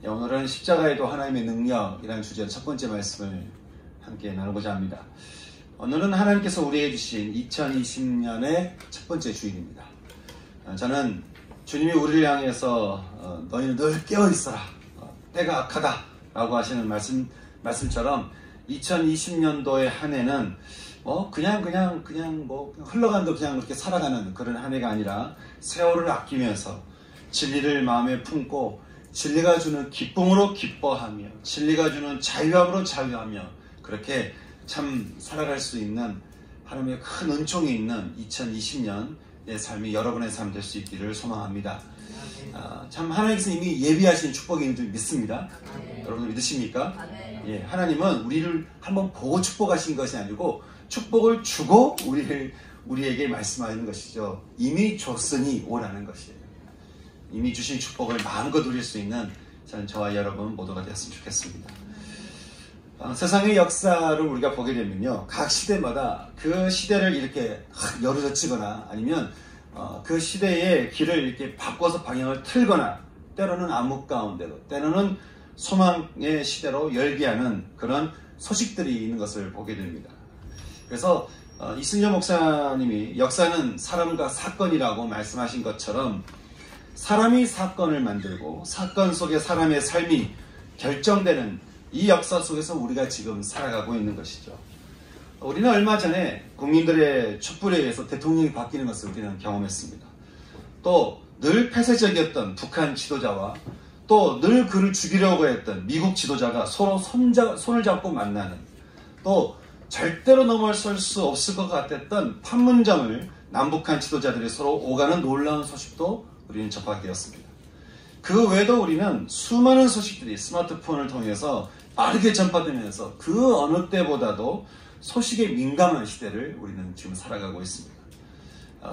오늘은 십자가에도 하나님의 능력이라는 주제로 첫 번째 말씀을 함께 나누고자 합니다. 오늘은 하나님께서 우리에게 주신 2020년의 첫 번째 주일입니다. 저는 주님이 우리를 향해서 너희는 늘 깨어있어라, 때가 악하다 라고 하시는 말씀처럼 2020년도의 한 해는 그냥 흘러간도 그냥 그렇게 살아가는 그런 한 해가 아니라 세월을 아끼면서 진리를 마음에 품고 진리가 주는 기쁨으로 기뻐하며 진리가 주는 자유함으로 자유하며 그렇게 참 살아갈 수 있는 하나님의 큰 은총이 있는 2020년의 삶이 여러분의 삶 될 수 있기를 소망합니다. 참 하나님께서 이미 예비하신 축복인 줄 믿습니다. 여러분 믿으십니까? 예, 하나님은 우리를 한번 보고 축복하신 것이 아니고 축복을 주고 우리에게 말씀하시는 것이죠. 이미 줬으니 오라는 것이에요. 이미 주신 축복을 마음껏 누릴 수 있는 저와 여러분 모두가 되었으면 좋겠습니다. 세상의 역사를 우리가 보게 되면요, 각 시대마다 그 시대를 이렇게 열어젖히거나 아니면 그 시대의 길을 이렇게 바꿔서 방향을 틀거나 때로는 암흑 가운데로 때로는 소망의 시대로 열기하는 그런 소식들이 있는 것을 보게 됩니다. 그래서 이순재 목사님이 역사는 사람과 사건이라고 말씀하신 것처럼 사람이 사건을 만들고 사건 속에 사람의 삶이 결정되는 이 역사 속에서 우리가 지금 살아가고 있는 것이죠. 우리는 얼마 전에 국민들의 촛불에 의해서 대통령이 바뀌는 것을 우리는 경험했습니다. 또 늘 폐쇄적이었던 북한 지도자와 또 늘 그를 죽이려고 했던 미국 지도자가 서로 손을 잡고 만나는, 또 절대로 넘어설 수 없을 것 같았던 판문점을 남북한 지도자들이 서로 오가는 놀라운 소식도 우리는 접하게 되었습니다. 그 외에도 우리는 수많은 소식들이 스마트폰을 통해서 빠르게 전파되면서 그 어느 때보다도 소식에 민감한 시대를 우리는 지금 살아가고 있습니다.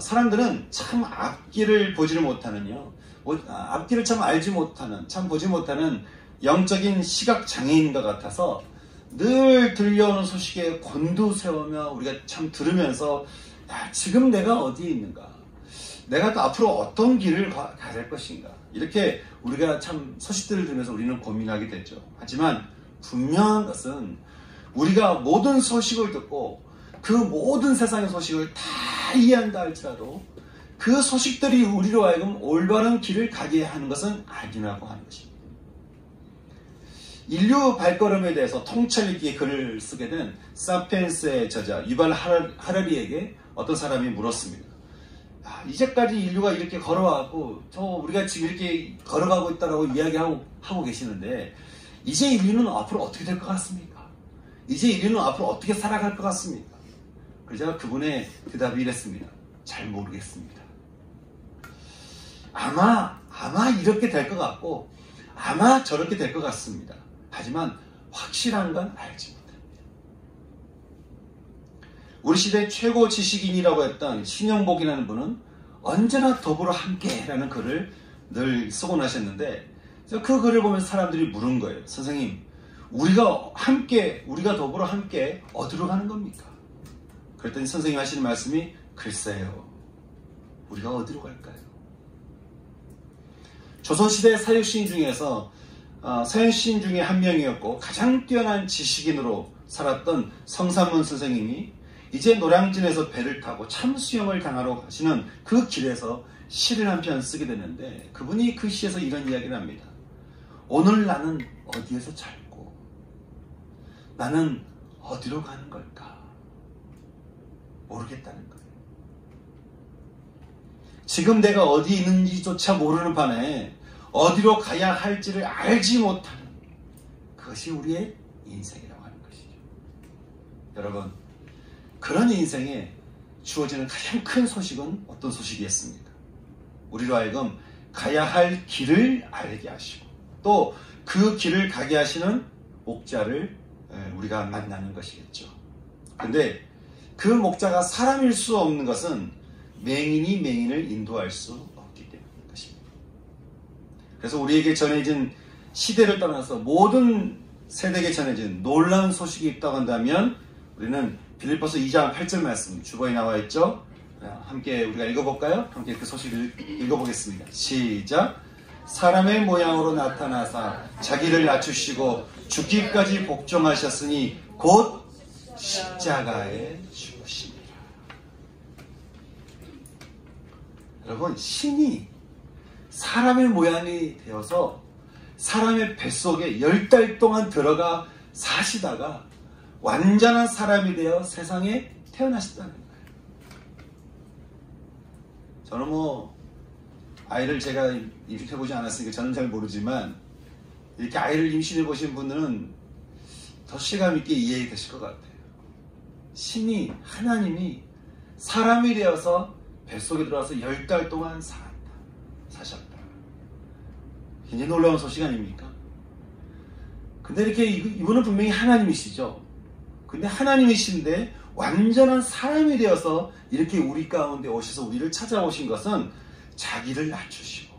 사람들은 참 앞길을 보지를 못하는요, 앞길을 참 알지 못하는, 참 보지 못하는 영적인 시각 장애인과 같아서 늘 들려오는 소식에 곤두세우며 우리가 참 들으면서 지금 내가 어디에 있는가, 내가 또 앞으로 어떤 길을 가야 할 것인가, 이렇게 우리가 참 소식들을 들으면서 우리는 고민하게 되죠. 하지만 분명한 것은 우리가 모든 소식을 듣고 그 모든 세상의 소식을 다 이해한다 할지라도 그 소식들이 우리로 하여금 올바른 길을 가게 하는 것은 아니라고 하는 것입니다. 인류 발걸음에 대해서 통찰 있게 글을 쓰게 된 사피엔스의 저자 유발 하라리에게 어떤 사람이 물었습니다. 이제까지 인류가 이렇게 걸어왔고 우리가 지금 이렇게 걸어가고 있다고 이야기하고 계시는데 이제 인류는 앞으로 어떻게 될 것 같습니까? 이제 인류는 앞으로 어떻게 살아갈 것 같습니까? 그래서 그분의 대답이 이랬습니다. 잘 모르겠습니다. 아마 이렇게 될 것 같고 아마 저렇게 될 것 같습니다. 하지만 확실한 건 알지 못합니다. 우리 시대 최고 지식인이라고 했던 신영복이라는 분은 언제나 더불어 함께라는 글을 늘 쓰고 나셨는데, 그 글을 보면서 사람들이 물은 거예요. 선생님, 우리가 더불어 함께 어디로 가는 겁니까? 그랬더니 선생님이 하시는 말씀이, 글쎄요, 우리가 어디로 갈까요? 조선시대 사육신 중에서 서현신 중에 한 명이었고 가장 뛰어난 지식인으로 살았던 성삼문 선생님이 이제 노량진에서 배를 타고 참수영을 당하러 가시는 그 길에서 시를 한 편 쓰게 되는데, 그분이 그 시에서 이런 이야기를 합니다. 오늘 나는 어디에서 살고 나는 어디로 가는 걸까 모르겠다는 거예요. 지금 내가 어디 있는지조차 모르는 반에 어디로 가야 할지를 알지 못하는, 그것이 우리의 인생이라고 하는 것이죠. 여러분, 그런 인생에 주어지는 가장 큰 소식은 어떤 소식이었습니까? 우리로 하여금 가야 할 길을 알게 하시고 또 그 길을 가게 하시는 목자를 우리가 만나는 것이겠죠. 근데 그 목자가 사람일 수 없는 것은 맹인이 맹인을 인도할 수 없기 때문인 것입니다. 그래서 우리에게 전해진 시대를 떠나서 모든 세대에게 전해진 놀라운 소식이 있다고 한다면 우리는 빌립보서 2장 8절 말씀 주보에 나와 있죠. 함께 우리가 읽어볼까요? 함께 그 소식을 읽어보겠습니다. 시작. 사람의 모양으로 나타나사 자기를 낮추시고 죽기까지 복종하셨으니 곧 십자가에 죽으시니라. 여러분, 신이 사람의 모양이 되어서 사람의 뱃속에 10달 동안 들어가 사시다가 완전한 사람이 되어 세상에 태어나셨다는 거예요. 저는 아이를 제가 임신해보지 않았으니까 저는 잘 모르지만 이렇게 아이를 임신해 보신 분들은 더 실감 있게 이해되실 것 같아요. 신이, 하나님이 사람이 되어서 뱃속에 들어와서 10달 동안 사셨다. 굉장히 놀라운 소식 아닙니까? 근데 이렇게 이분은 분명히 하나님이시죠. 근데 하나님이신데 완전한 사람이 되어서 이렇게 우리 가운데 오셔서 우리를 찾아오신 것은 자기를 낮추시고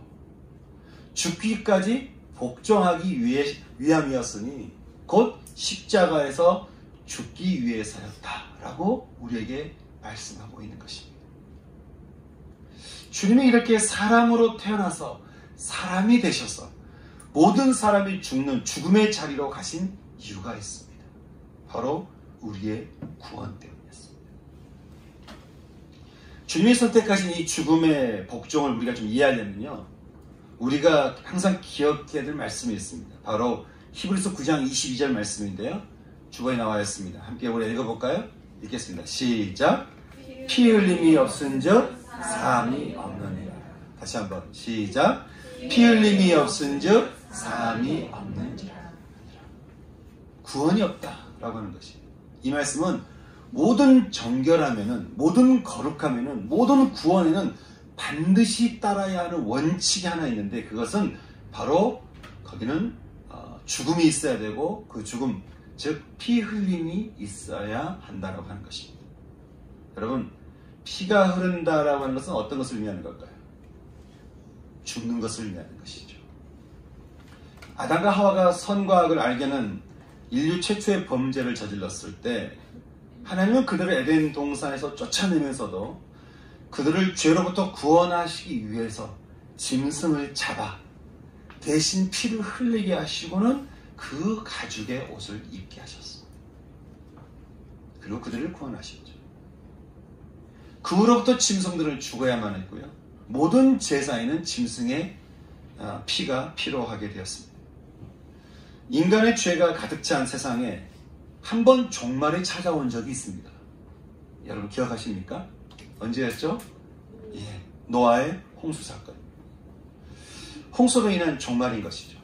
죽기까지 복종하기 위함이었으니 곧 십자가에서 죽기 위해서였다라고 우리에게 말씀하고 있는 것입니다. 주님이 이렇게 사람으로 태어나서 사람이 되셔서 모든 사람이 죽는 죽음의 자리로 가신 이유가 있습니다. 바로 우리의 구원 때문이었습니다. 주님이 선택하신 이 죽음의 복종을 우리가 좀 이해하려면요, 우리가 항상 기억해야 될 말씀이 있습니다. 바로 히브리서 9장 22절 말씀인데요, 주보에 나와 있습니다. 함께 우리 읽어볼까요? 읽겠습니다. 시작. 피 흘림이 없은즉 사함이 없느니라. 다시 한번 시작. 피 흘림이 없은즉 사함이 없느니라. 구원이 없다라고 하는 것이, 이 말씀은 모든 정결함에는, 모든 거룩함에는, 모든 구원에는 반드시 따라야 하는 원칙이 하나 있는데, 그것은 바로 거기는 죽음이 있어야 되고, 그 죽음, 즉 피 흘림이 있어야 한다라고 하는 것입니다. 여러분, 피가 흐른다라고 하는 것은 어떤 것을 의미하는 걸까요? 죽는 것을 의미하는 것이죠. 아담과 하와가 선과 악을 알게는 인류 최초의 범죄를 저질렀을 때 하나님은 그들을 에덴 동산에서 쫓아내면서도 그들을 죄로부터 구원하시기 위해서 짐승을 잡아 대신 피를 흘리게 하시고는 그 가죽의 옷을 입게 하셨습니다. 그리고 그들을 구원하셨죠. 그 후로부터 짐승들을 죽어야만 했고요, 모든 제사에는 짐승의 피가 필요하게 되었습니다. 인간의 죄가 가득 찬 세상에 한 번 종말이 찾아온 적이 있습니다. 여러분 기억하십니까? 언제였죠? 예, 노아의 홍수 사건. 홍수로 인한 종말인 것이죠.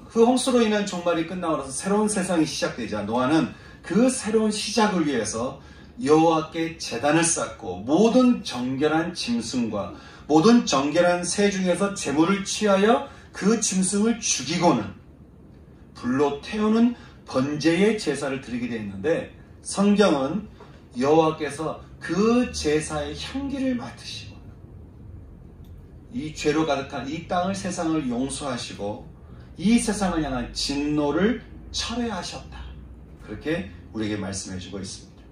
그 홍수로 인한 종말이 끝나고 나서 새로운 세상이 시작되자 노아는 그 새로운 시작을 위해서 여호와께 제단을 쌓고 모든 정결한 짐승과 모든 정결한 새 중에서 제물을 취하여 그 짐승을 죽이고는 불로 태우는 번제의 제사를 드리게 되었는데, 성경은 여호와께서 그 제사의 향기를 맡으시고 이 죄로 가득한 이 땅을, 세상을 용서하시고 이 세상을 향한 진노를 철회하셨다, 그렇게 우리에게 말씀해 주고 있습니다.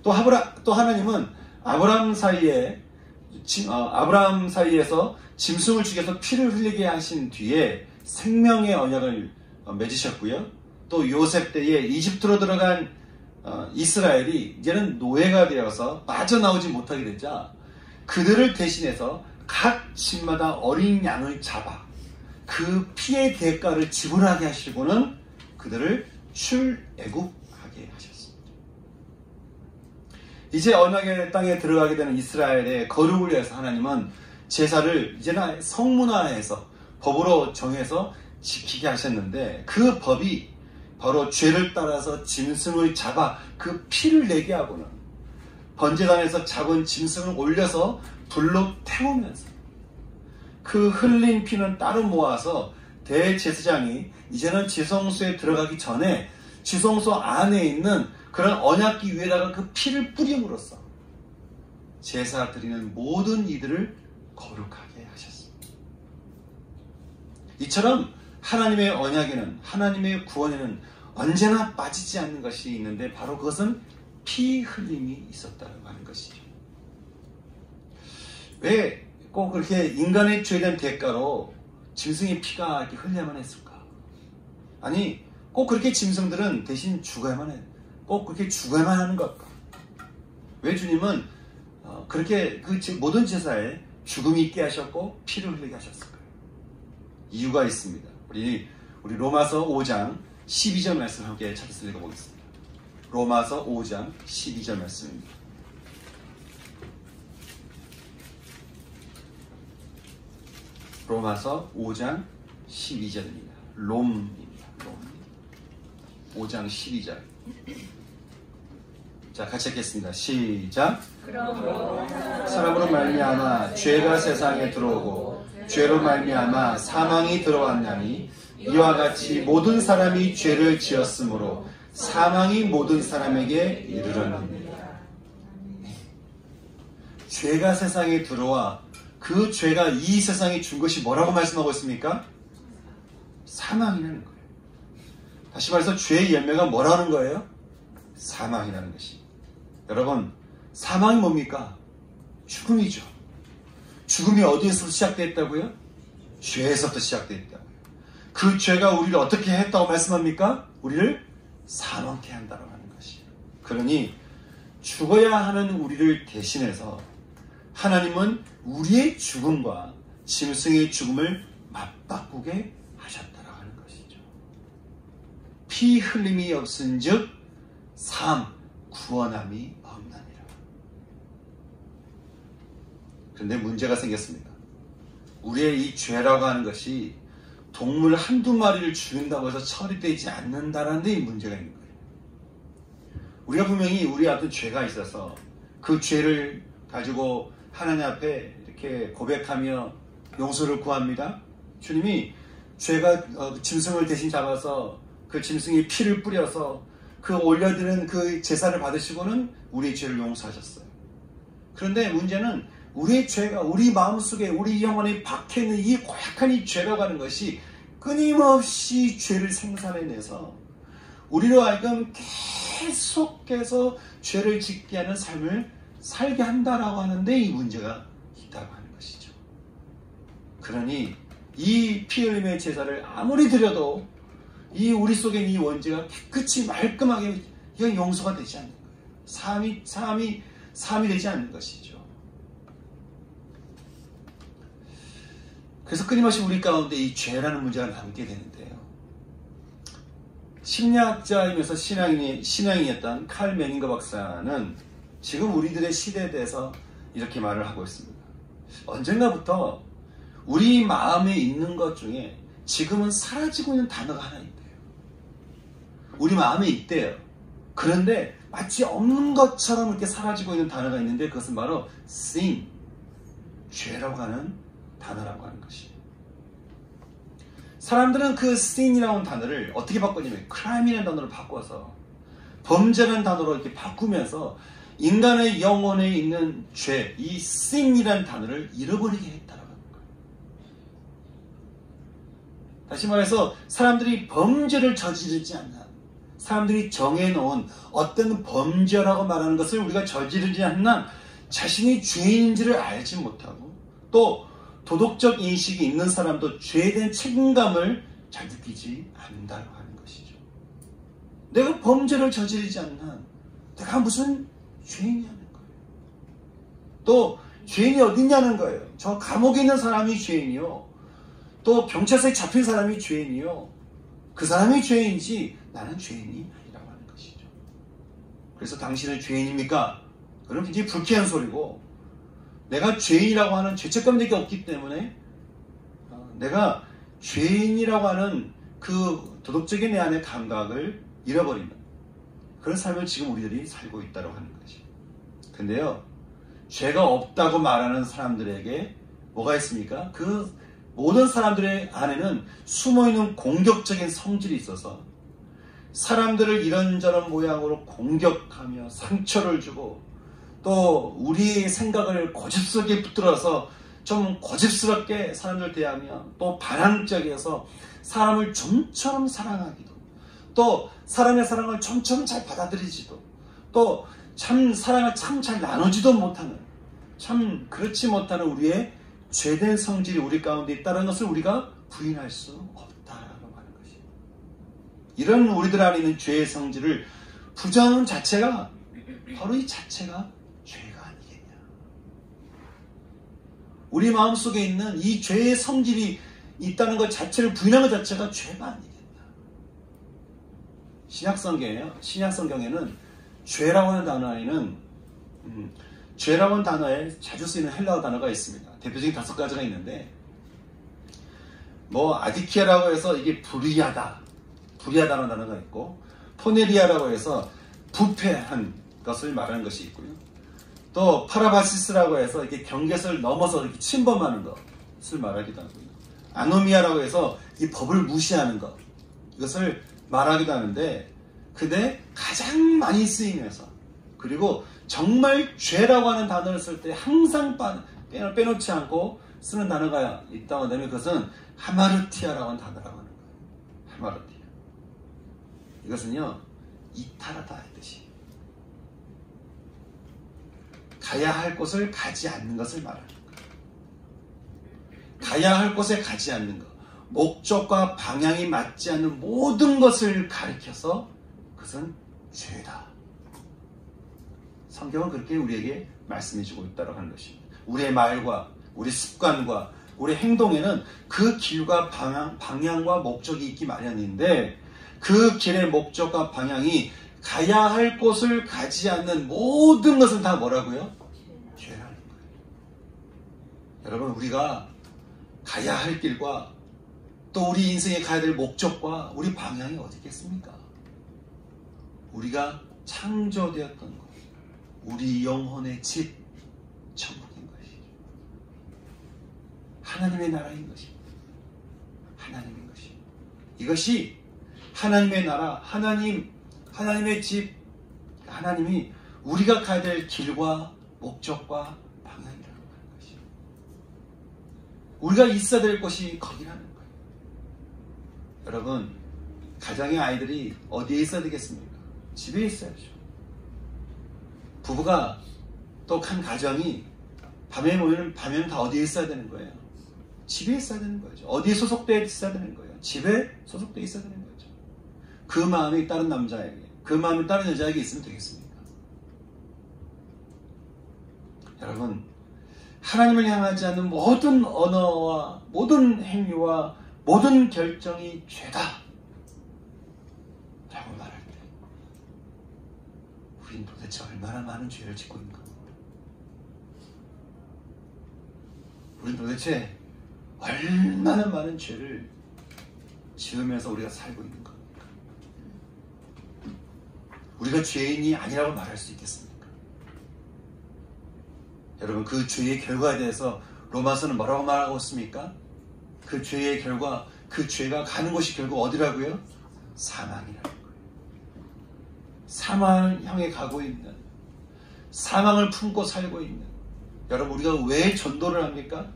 또 하나님은 아브라함 사이에서 짐승을 죽여서 피를 흘리게 하신 뒤에 생명의 언약을 맺으셨고요, 또 요셉 때에 이집트로 들어간 이스라엘이 이제는 노예가 되어서 빠져나오지 못하게 되자 그들을 대신해서 각 집마다 어린 양을 잡아 그 피의 대가를 지불하게 하시고는 그들을 출애굽하게 하셨습니다. 이제 언약의 땅에 들어가게 되는 이스라엘의 거룩을 위해서 하나님은 제사를 이제는 성문화해서 법으로 정해서 지키게 하셨는데, 그 법이 바로 죄를 따라서 짐승을 잡아 그 피를 내게 하고는 번제단에서 잡은 짐승을 올려서 불로 태우면서 그 흘린 피는 따로 모아서 대제사장이 이제는 지성소에 들어가기 전에 지성소 안에 있는 그런 언약기 위에다가 그 피를 뿌림으로써 제사 드리는 모든 이들을 거룩하게 하셨습니다. 이처럼 하나님의 언약에는, 하나님의 구원에는 언제나 빠지지 않는 것이 있는데, 바로 그것은 피 흘림이 있었다고 하는 것이죠. 왜 꼭 그렇게 인간의 죄에 대한 대가로 짐승의 피가 이렇게 흘려야만 했을까? 아니, 꼭 그렇게 짐승들은 대신 죽어야만 해. 꼭 그렇게 죽어야만 하는 걸까? 왜 주님은 그렇게 그 모든 제사에 죽음이 있게 하셨고 피를 흘리게 하셨을까요? 이유가 있습니다. 우리 로마서 5장 12절 말씀 함께 찾아서 읽어보겠습니다. 로마서 5장 12절 말씀입니다. 로마서 5장 12절입니다. 롬입니다. 롬. 5장 12절. 자, 같이 읽겠습니다. 시작. 사람으로 말미암아 죄가 세상에 들어오고 죄로 말미암아 사망이 들어왔나니 이와 같이 모든 사람이 죄를 지었으므로 사망이 모든 사람에게 이르렀느니라. 죄가 세상에 들어와 그 죄가 이 세상에 준 것이 뭐라고 말씀하고 있습니까? 사망이라는 거예요. 다시 말해서 죄의 열매가 뭐라는 거예요? 사망이라는 것이. 여러분, 사망이 뭡니까? 죽음이죠. 죽음이 어디에서 시작됐다고요? 죄에서부터 시작됐다고요. 그 죄가 우리를 어떻게 했다고 말씀합니까? 우리를 사망케 한다고 하는 것이에요. 그러니 죽어야 하는 우리를 대신해서 하나님은 우리의 죽음과 짐승의 죽음을 맞바꾸게 하셨다고 하는 것이죠. 피 흘림이 없은즉 삶 구원함이 없나니라. 그런데 문제가 생겼습니다. 우리의 이 죄라고 하는 것이 동물 한두 마리를 죽인다고 해서 처리되지 않는다라는 데 이 문제가 있는 거예요. 우리가 분명히 우리 어떤 죄가 있어서 그 죄를 가지고 하나님 앞에 이렇게 고백하며 용서를 구합니다. 주님이 죄가 짐승을 대신 잡아서 그 짐승이 피를 뿌려서 그 올려드는 그 제사를 받으시고는 우리의 죄를 용서하셨어요. 그런데 문제는 우리의 죄가 우리 마음속에 우리 영혼에 박혀있는 이 고약한 이 죄라고 하는 것이 끊임없이 죄를 생산해내서 우리로 하여금 계속해서 죄를 짓게 하는 삶을 살게 한다라고 하는데 이 문제가 있다고 하는 것이죠. 그러니 이 피 흘림의 제사를 아무리 드려도 이 우리 속에 있는 이 원죄가 깨끗이 말끔하게 이건 용서가 되지 않는 거예요. 삶이 되지 않는 것이죠. 그래서 끊임없이 우리 가운데 이 죄라는 문제가 남게 되는데요. 심리학자이면서 신앙인이었던 칼 메닝거 박사는 지금 우리들의 시대에 대해서 이렇게 말을 하고 있습니다. 언젠가부터 우리 마음에 있는 것 중에 지금은 사라지고 있는 단어가 하나 있대요. 우리 마음에 있대요. 그런데 마치 없는 것처럼 이렇게 사라지고 있는 단어가 있는데 그것은 바로 sin, 죄라고 하는 단어라고 하는 것이에요. 사람들은 그 sin이라는 단어를 어떻게 바꾸냐면 crime이라는 단어로 바꿔서 범죄라는 단어로 이렇게 바꾸면서 인간의 영혼에 있는 죄, 이 sin이라는 단어를 잃어버리게 했다라고 하는 거예요. 다시 말해서 사람들이 범죄를 저지르지 않는 한, 사람들이 정해놓은 어떤 범죄라고 말하는 것을 우리가 저지르지 않는 한 자신이 죄인인지를 알지 못하고 또 도덕적 인식이 있는 사람도 죄에 대한 책임감을 잘 느끼지 않는다고 하는 것이죠. 내가 범죄를 저지르지 않는 한 내가 무슨 죄인이냐는 거예요. 또 죄인이 어딨냐는 거예요. 저 감옥에 있는 사람이 죄인이요. 또 경찰서에 잡힌 사람이 죄인이요. 그 사람이 죄인이지 나는 죄인이 아니라고 하는 것이죠. 그래서 당신은 죄인입니까? 그럼 굉장히 불쾌한 소리고 내가 죄인이라고 하는 죄책감이 없기 때문에 내가 죄인이라고 하는 그 도덕적인 내 안의 감각을 잃어버리는 그런 삶을 지금 우리들이 살고 있다고 하는 것이죠. 근데요, 죄가 없다고 말하는 사람들에게 뭐가 있습니까? 그 모든 사람들의 안에는 숨어있는 공격적인 성질이 있어서 사람들을 이런저런 모양으로 공격하며 상처를 주고 또 우리의 생각을 고집스럽게 붙들어서 좀 고집스럽게 사람들 대하며 또 반항적이어서 사람을 좀처럼 사랑하기도 또 사람의 사랑을 좀처럼 잘 받아들이지도 또 참 사랑을 참 잘 나누지도 못하는 참 그렇지 못하는 우리의 죄된 성질이 우리 가운데 있다는 것을 우리가 부인할 수 없다라고 하는 것이에요. 이런 우리들 안에 있는 죄의 성질을 부정하는 자체가 바로 이 자체가 죄가 아니겠냐. 우리 마음속에 있는 이 죄의 성질이 있다는 것 자체를 부인하는 것 자체가 죄가 아니겠냐. 신약성경에는 죄라고 하는 단어에는 죄라고 하는 단어에 자주 쓰이는 헬라어 단어가 있습니다. 대표적인 5가지가 있는데, 아디키아라고 해서 이게 불의하다라는 단어가 있고, 포네리아라고 해서 부패한 것을 말하는 것이 있고요. 또 파라바시스라고 해서 이게 경계선을 넘어서 이렇게 침범하는 것을 말하기도 하고요. 아노미아라고 해서 이 법을 무시하는 것, 이것을 말하기도 하는데, 근데 가장 많이 쓰이면서, 그리고 정말 죄라고 하는 단어를 쓸 때 항상 빼놓지 않고 쓰는 단어가 있다고 한다면 그것은 하마르티아라고 하는 단어라고 하는 거예요. 하마르티아. 이것은요, 이탈하다 이 뜻이. 가야 할 곳을 가지 않는 것을 말하는 거예요. 가야 할 곳에 가지 않는 것, 목적과 방향이 맞지 않는 모든 것을 가리켜서 그것은 죄다. 성경은 그렇게 우리에게 말씀해주고 있다고 하는 것입니다. 우리의 말과 우리 습관과 우리 행동에는 그 길과 방향과 목적이 있기 마련인데, 그 길의 목적과 방향이 가야 할 곳을 가지 않는 모든 것은 다 뭐라고요? 죄라는 거예요. 여러분, 우리가 가야 할 길과 또 우리 인생에 가야 될 목적과 우리 방향이 어디 있겠습니까? 우리가 창조되었던 것, 우리 영혼의 집, 천국인 것이죠. 하나님의 나라인 것입니다. 하나님인 것입니다. 이것이 하나님의 나라, 하나님의 집, 하나님이 우리가 가야 될 길과 목적과 방향이라고 하는 것이죠. 우리가 있어야 될 곳이 거기라는 거예요. 여러분, 가정의 아이들이 어디에 있어야 되겠습니까? 집에 있어야죠. 부부가 또 한 가정이 밤에는 다 어디에 있어야 되는 거예요? 집에 있어야 되는 거죠. 어디에 소속되어 있어야 되는 거예요? 집에 소속되어 있어야 되는 거죠. 그 마음이 다른 남자에게, 그 마음이 다른 여자에게 있으면 되겠습니까? 여러분, 하나님을 향하지 않는 모든 언어와 모든 행위와 모든 결정이 죄다 라고 말할 때 우린 도대체 얼마나 많은 죄를 짓고 있는 겁니까? 우린 도대체 얼마나 많은 죄를 지으면서 우리가 살고 있는 겁니까? 우리가 죄인이 아니라고 말할 수 있겠습니까? 여러분, 그 죄의 결과에 대해서 로마서는 뭐라고 말하고 있습니까? 그 죄의 결과, 그 죄가 가는 곳이 결국 어디라고요? 사망이라는 거예요. 사망을 향해 가고 있는, 사망을 품고 살고 있는, 여러분, 우리가 왜 전도를 합니까?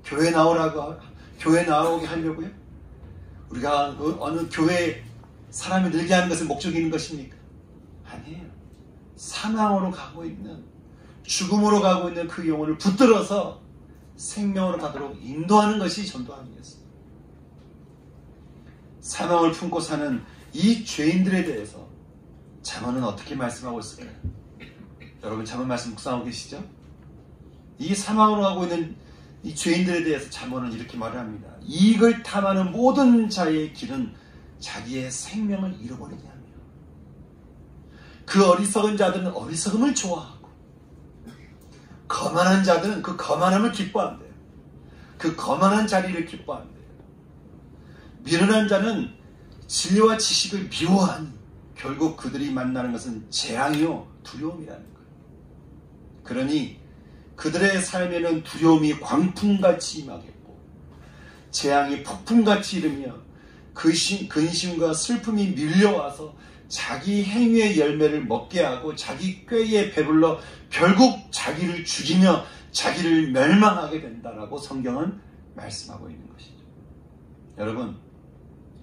교회 나오게 하려고요? 우리가 어느 교회에 사람이 늘게 하는 것을 목적이 있는 것입니까? 아니에요. 사망으로 가고 있는, 죽음으로 가고 있는 그 영혼을 붙들어서 생명으로 가도록 인도하는 것이 전도 아니겠습니까? 사망을 품고 사는 이 죄인들에 대해서 잠언은 어떻게 말씀하고 있을까요? 여러분, 잠언 말씀 묵상하고 계시죠? 이 사망으로 가고 있는 이 죄인들에 대해서 잠언은 이렇게 말을 합니다. 이익을 탐하는 모든 자의 길은 자기의 생명을 잃어버리게 하며, 그 어리석은 자들은 어리석음을 좋아하고, 거만한 자들은 그 거만함을 기뻐한대요. 그 거만한 자리를 기뻐한대요. 미련한 자는 진리와 지식을 미워하니 결국 그들이 만나는 것은 재앙이요 두려움이라는 거예요. 그러니 그들의 삶에는 두려움이 광풍같이 임하겠고 재앙이 폭풍같이 이르며 근심과 슬픔이 밀려와서 자기 행위의 열매를 먹게 하고 자기 꾀에 배불러 결국 자기를 죽이며 자기를 멸망하게 된다라고 성경은 말씀하고 있는 것이죠. 여러분,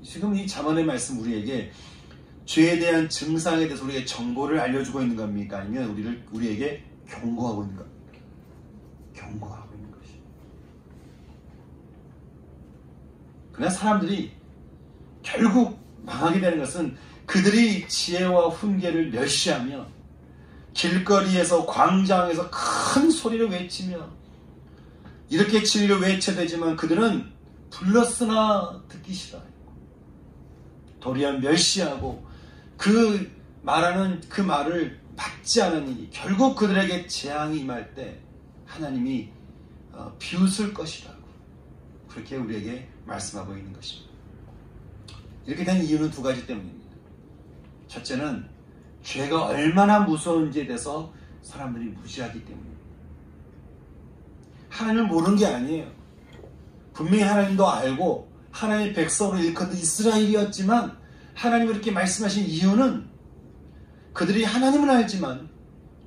지금 이 잠언의 말씀 우리에게 죄에 대한 증상에 대해서 우리에게 정보를 알려주고 있는 겁니까? 아니면 우리에게 경고하고 있는 겁니까? 경고하고 있는 것이죠. 그러나 사람들이 결국 망하게 되는 것은 그들이 지혜와 훈계를 멸시하며 길거리에서 광장에서 큰 소리를 외치며 이렇게 진리를 외쳐대지만 그들은 불렀으나 듣기 싫어하고 도리어 멸시하고 그 말하는 그 말을 받지 않으니 결국 그들에게 재앙이 임할 때 하나님이 비웃을 것이라고 그렇게 우리에게 말씀하고 있는 것입니다. 이렇게 된 이유는 두 가지 때문입니다. 첫째는 죄가 얼마나 무서운지에 대해서 사람들이 무지하기 때문입니다. 하나님을 모르는 게 아니에요. 분명히 하나님도 알고 하나님의 백성으로 일컫는 이스라엘이었지만 하나님이 그렇게 말씀하신 이유는 그들이 하나님은 알지만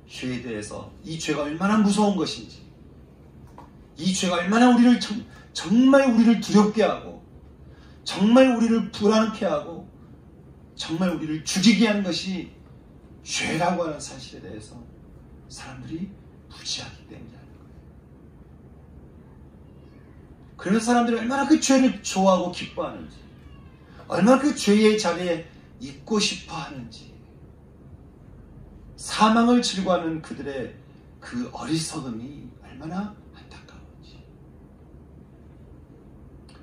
죄에 대해서 이 죄가 얼마나 무서운 것인지 이 죄가 얼마나 우리를 정말 우리를 두렵게 하고 정말 우리를 불안케 하고 정말 우리를 죽이게 하는 것이 죄라고 하는 사실에 대해서 사람들이 무지하기 때문이라는 거예요. 그래서 사람들이 얼마나 그 죄를 좋아하고 기뻐하는지 얼마나 그 죄의 자리에 있고 싶어 하는지 사망을 즐거워하는 그들의 그 어리석음이 얼마나 안타까운지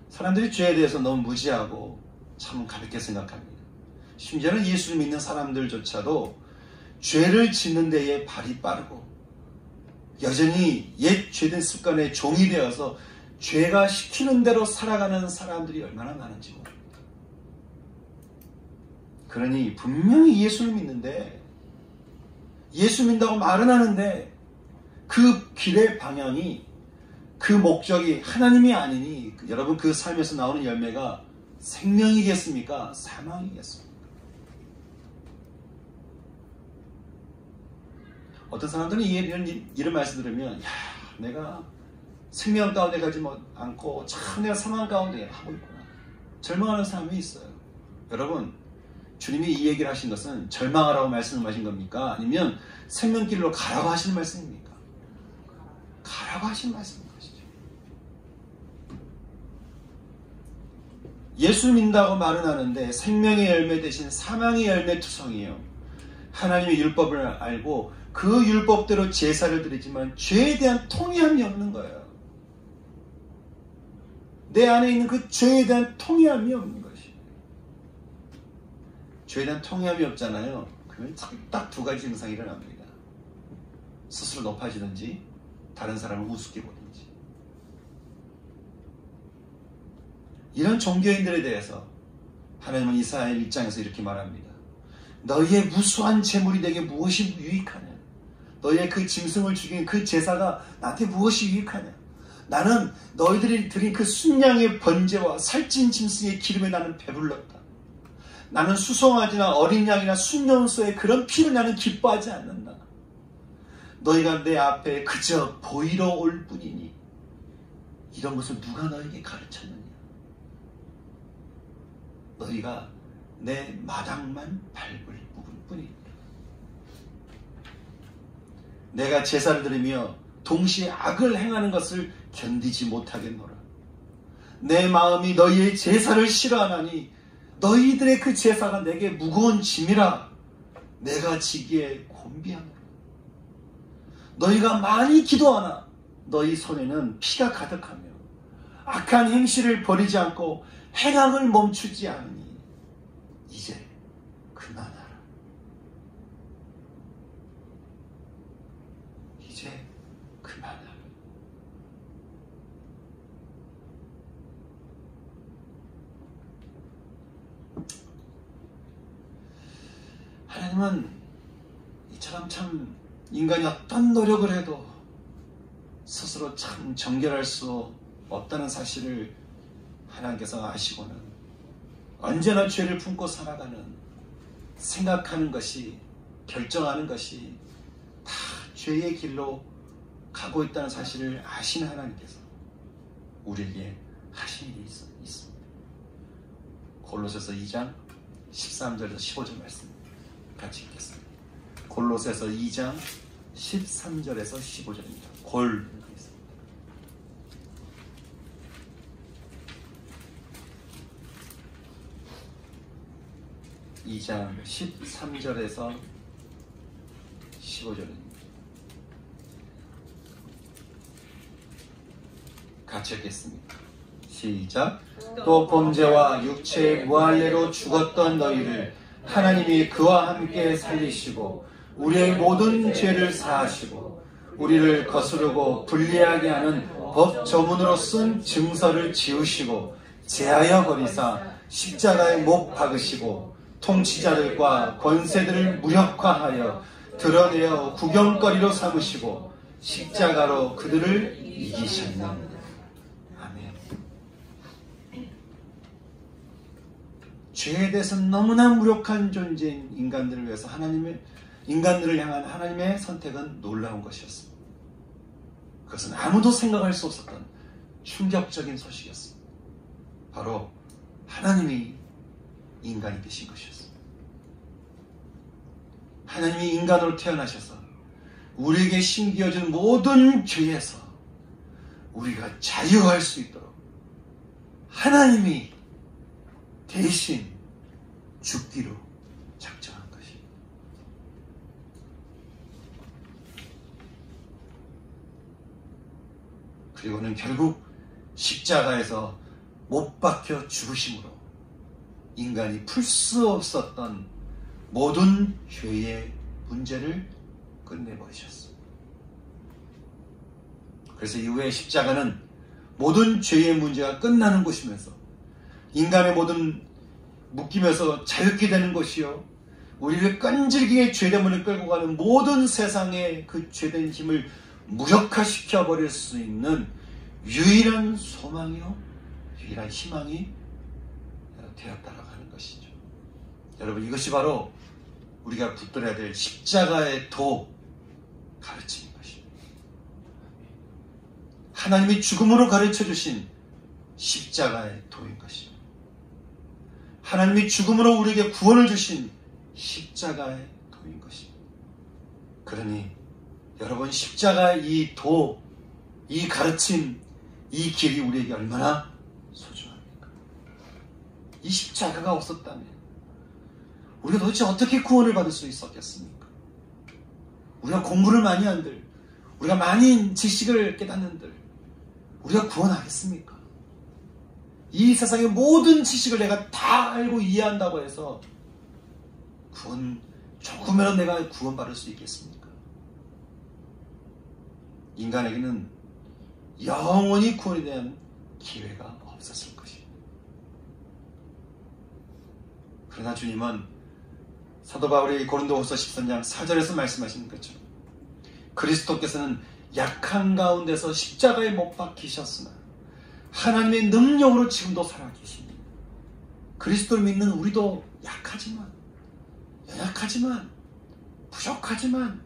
사람들이 죄에 대해서 너무 무지하고 참 가볍게 생각합니다. 심지어는 예수를 믿는 사람들조차도 죄를 짓는 데에 발이 빠르고 여전히 옛 죄된 습관의 종이 되어서 죄가 시키는 대로 살아가는 사람들이 얼마나 많은지 모릅니다. 그러니 분명히 예수를 믿는데 예수 믿는다고 말은 하는데 그 길의 방향이 그 목적이 하나님이 아니니 여러분 그 삶에서 나오는 열매가 생명이겠습니까? 사망이겠습니까? 어떤 사람들은 이런 말씀 들으면 야 내가 생명 가운데 가지 않고 참 내가 사망 가운데 하고 있구나 절망하는 사람이 있어요. 여러분 주님이 이 얘기를 하신 것은 절망하라고 말씀하신 겁니까? 아니면 생명길로 가라고 하시는 말씀입니까? 가라고 하시는 말씀인 것이죠. 예수 믿는다고 말은 하는데 생명의 열매 대신 사망의 열매 투성이에요. 하나님의 율법을 알고 그 율법대로 제사를 드리지만 죄에 대한 통회함이 없는 거예요. 내 안에 있는 그 죄에 대한 통회함이 없는 것이에요. 죄에 대한 통회함이 없잖아요. 그러면 딱 두 가지 증상이 일어납니다. 스스로 높아지든지 다른 사람을 우습게 보든지. 이런 종교인들에 대해서 하나님은 이사야 1장에서 이렇게 말합니다. 너희의 무수한 재물이 내게 무엇이 유익하냐? 너희의 그 짐승을 죽인 그 제사가 나한테 무엇이 유익하냐? 나는 너희들이 드린 그 순양의 번제와 살찐 짐승의 기름에 나는 배불렀다. 나는 수송아지나 어린 양이나 순염소의 그런 피를 나는 기뻐하지 않는다. 너희가 내 앞에 그저 보이러 올 뿐이니 이런 것을 누가 너에게 가르쳤느냐? 너희가 내 마당만 밟을 뿐이니라. 내가 제사를 드리며 동시에 악을 행하는 것을 견디지 못하겠노라. 내 마음이 너희의 제사를 싫어하나니 너희들의 그 제사가 내게 무거운 짐이라 내가 지기에 곤비하노라. 너희가 많이 기도하나 너희 손에는 피가 가득하며 악한 행실을 버리지 않고 행악을 멈추지 않으니 이제 그만하라. 이제 그만하라. 하나님은 이처럼 참 인간이 어떤 노력을 해도 스스로 참 정결할 수 없다는 사실을 하나님께서 아시고는 언제나 죄를 품고 살아가는 생각하는 것이 결정하는 것이 다 죄의 길로 가고 있다는 사실을 아시는 하나님께서 우리에게 하신 일이 있습니다. 골로새서 2장 13절에서 15절 말씀 같이 읽겠습니다. 골로새서 2장 13절에서 15절입니다. 골 2장 13절에서 15절입니다. 같이 읽겠습니다. 시작. 또 범죄와 육체의 무할례로 죽었던 너희를 하나님이 그와 함께 살리시고 우리의 모든 죄를 사하시고 우리를 거스르고 불리하게 하는 법 저문으로 쓴 증서를 지우시고 제하여 버리사 십자가에 못 박으시고 통치자들과 권세들을 무력화하여 드러내어 구경거리로 삼으시고 십자가로 그들을 이기셨느니라. 아멘. 죄에 대해서 너무나 무력한 존재인 인간들을 위해서 인간들을 향한 하나님의 선택은 놀라운 것이었습니다. 그것은 아무도 생각할 수 없었던 충격적인 소식이었습니다. 바로 하나님이 인간이 되신 것이었습니다. 하나님이 인간으로 태어나셔서 우리에게 심겨진 모든 죄에서 우리가 자유할 수 있도록 하나님이 대신 죽기로 작정한 것입니다. 그리고는 결국 십자가에서 못 박혀 죽으심으로 인간이 풀 수 없었던 모든 죄의 문제를 끝내버리셨습니다. 그래서 이후에 십자가는 모든 죄의 문제가 끝나는 곳이면서 인간의 모든 묶임에서 자유케 되는 것이요, 우리를 끈질기게 죄대문을 끌고 가는 모든 세상의 그 죄된 힘을 무력화시켜 버릴 수 있는 유일한 소망이요, 유일한 희망이 되었다라고 하는 것이죠. 여러분, 이것이 바로 우리가 붙들어야 될 십자가의 도 가르침인 것입니다. 하나님이 죽음으로 가르쳐 주신 십자가의 도인 것입니다. 하나님이 죽음으로 우리에게 구원을 주신 십자가의 도인 것입니다. 그러니 여러분, 십자가의 이 도, 이 가르침, 이 길이 우리에게 얼마나 소중합니까? 이 십자가가 없었다면 우리가 도대체 어떻게 구원을 받을 수 있었겠습니까? 우리가 공부를 많이 한들, 우리가 많은 지식을 깨닫는들 우리가 구원하겠습니까? 이 세상의 모든 지식을 내가 다 알고 이해한다고 해서 조금이라도 내가 구원받을 수 있겠습니까? 인간에게는 영원히 구원에 대한 기회가 없었을 것입니다. 그러나 주님은 사도 바울이 고린도후서 13장 4절에서 말씀하시는 것처럼 그리스도께서는 약한 가운데서 십자가에 못 박히셨으나 하나님의 능력으로 지금도 살아계십니다. 그리스도를 믿는 우리도 약하지만, 연약하지만, 부족하지만,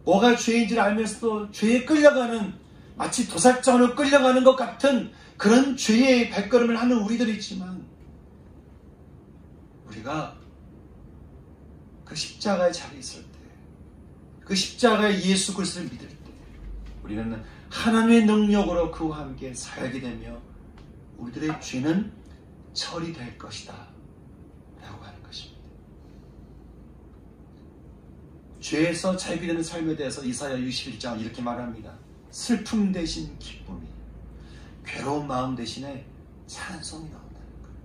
뭐가 죄인지를 알면서도 죄에 끌려가는, 마치 도살장으로 끌려가는 것 같은 그런 죄의 발걸음을 하는 우리들이 있지만, 우리가 그 십자가의 자리에 있을 때, 그 십자가의 예수 그리스도를 믿을 때 우리는 하나님의 능력으로 그와 함께 살게 되며 우리들의 죄는 처리될 것이다 라고 하는 것입니다. 죄에서 자유게 되는 삶에 대해서 이사야 61장 이렇게 말합니다. 슬픔 대신 기쁨이, 괴로운 마음 대신에 찬송이 나온다는 거예요.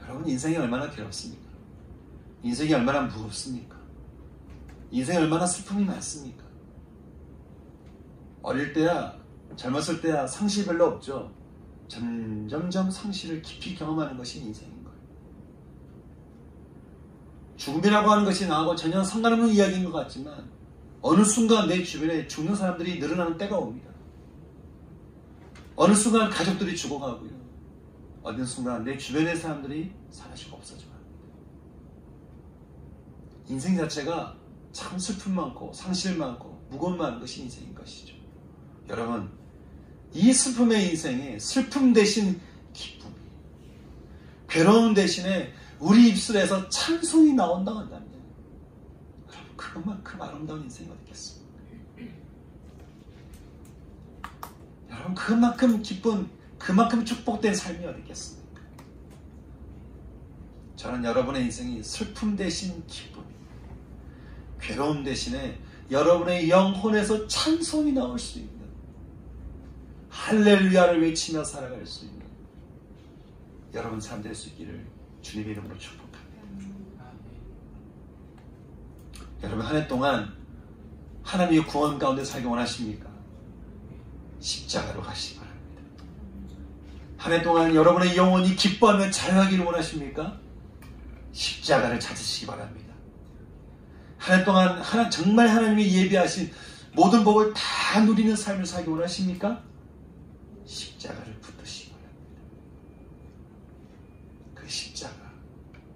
여러분, 인생이 얼마나 괴롭습니까? 인생이 얼마나 무겁습니까? 인생이 얼마나 슬픔이 많습니까? 어릴 때야, 젊었을 때야 상실이 별로 없죠. 점점 상실을 깊이 경험하는 것이 인생인 거예요. 죽음이라고 하는 것이 나하고 전혀 상관없는 이야기인 것 같지만 어느 순간 내 주변에 죽는 사람들이 늘어나는 때가 옵니다. 어느 순간 가족들이 죽어가고요, 어느 순간 내 주변의 사람들이 사라지고 없어져요. 인생 자체가 참 슬픔 많고 상실 많고 무거움 많은 것이 인생인 것이죠. 여러분, 이 슬픔의 인생에 슬픔 대신 기쁨이, 괴로움 대신에 우리 입술에서 찬송이 나온다고 한다면 여러분, 그것만큼 아름다운 인생이 어디겠습니까? 여러분, 그만큼 기쁜, 그만큼 축복된 삶이 어디겠습니까? 저는 여러분의 인생이 슬픔 대신 기쁨, 괴로움 대신에 여러분의 영혼에서 찬송이 나올 수 있는, 할렐루야를 외치며 살아갈 수 있는 여러분 삶 될 수 있기를 주님의 이름으로 축복합니다. 여러분, 한 해 동안 하나님의 구원 가운데 살기 원하십니까? 십자가로 가시기 바랍니다. 한 해 동안 여러분의 영혼이 기뻐하며 자유하기를 원하십니까? 십자가를 찾으시기 바랍니다. 한 해 동안 정말 하나님이 예비하신 모든 복을 다 누리는 삶을 살기 원하십니까? 십자가를 붙드시기 바랍니다. 그 십자가,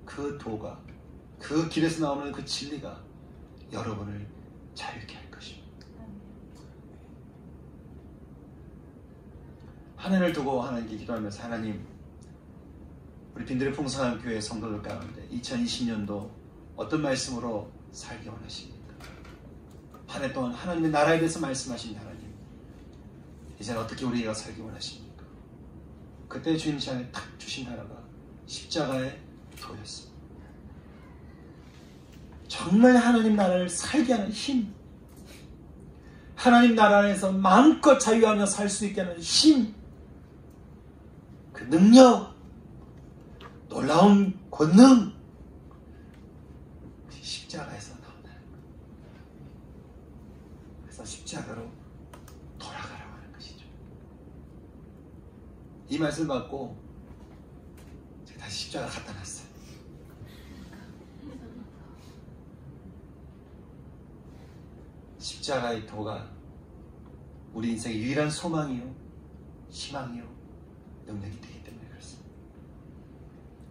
그 도가, 그 길에서 나오는 그 진리가 여러분을 자유케 할 것입니다. 한 해를 두고 하나님께 기도하면서, 하나님, 우리 빈들의 풍성한 교회 성도들 가운데 2020년도 어떤 말씀으로 살기 원하십니까? 한 해 동안 하나님의 나라에 대해서 말씀하신 하나님, 이제는 어떻게 우리가 살기 원하십니까? 그때 주님 시간에 탁 주신 하나가 십자가의 도였습니다. 정말 하나님 나라를 살게 하는 힘, 하나님 나라 안에서 마음껏 자유하며 살 수 있게 하는 힘, 그 능력, 놀라운 권능, 십자가에서 나온다는 거예요. 그래서 십자가로 돌아가라고 하는 것이죠. 이 말씀을 받고 제가 다시 십자가 갖다 놨어요. 십자가의 도가 우리 인생의 유일한 소망이요, 희망이요, 능력이 되기 때문에 그렇습니다.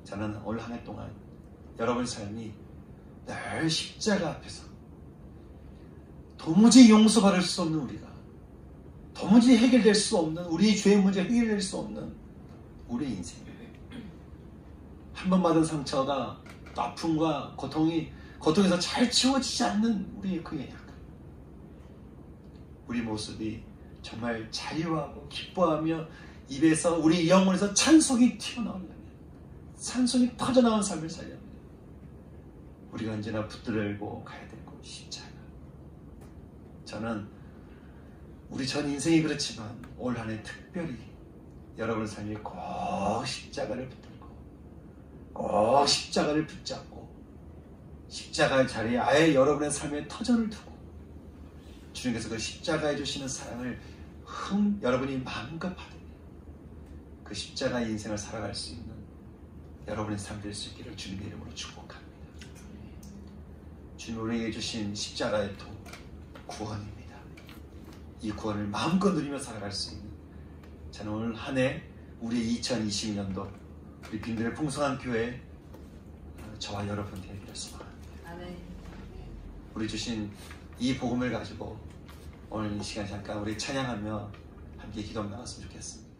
저는 올 한 해 동안 여러분의 삶이 늘 십자가 앞에서 도무지 용서받을 수 없는 우리가, 도무지 해결될 수 없는 우리의 죄의 문제 해결될 수 없는 우리의 인생, 한 번 받은 상처가 또 아픔과 고통에서 잘 치워지지 않는 우리의 그 연약, 우리 모습이 정말 자유하고 기뻐하며 입에서, 우리 영혼에서 찬송이 튀어나오려면, 찬송이 터져나온 삶을 살려면 우리가 언제나 붙들고 가야 되고 십자가. 저는 우리 전 인생이 그렇지만 올 한 해 특별히 여러분의 삶이 꼭 십자가를 붙들고, 꼭 십자가를 붙잡고, 십자가의 자리에 아예 여러분의 삶에 터전을 두고, 주님께서 그 십자가에 주시는 사랑을 여러분이 마음껏 받으며 그 십자가의 인생을 살아갈 수 있는 여러분의 삶 될 수 있기를 주님의 이름으로 축복합니다. 주님 우리에게 주신 십자가의 도, 구원입니다. 이 구원을 마음껏 누리며 살아갈 수 있는, 저는 오늘 한 해 우리의 2020년도 우리 빈들의 풍성한 교회 저와 여러분 되기를 소망합니다. 아멘. 우리 주신 이 복음을 가지고 오늘 이 시간 잠깐 우리 찬양하며 함께 기도 나갔으면 좋겠습니다.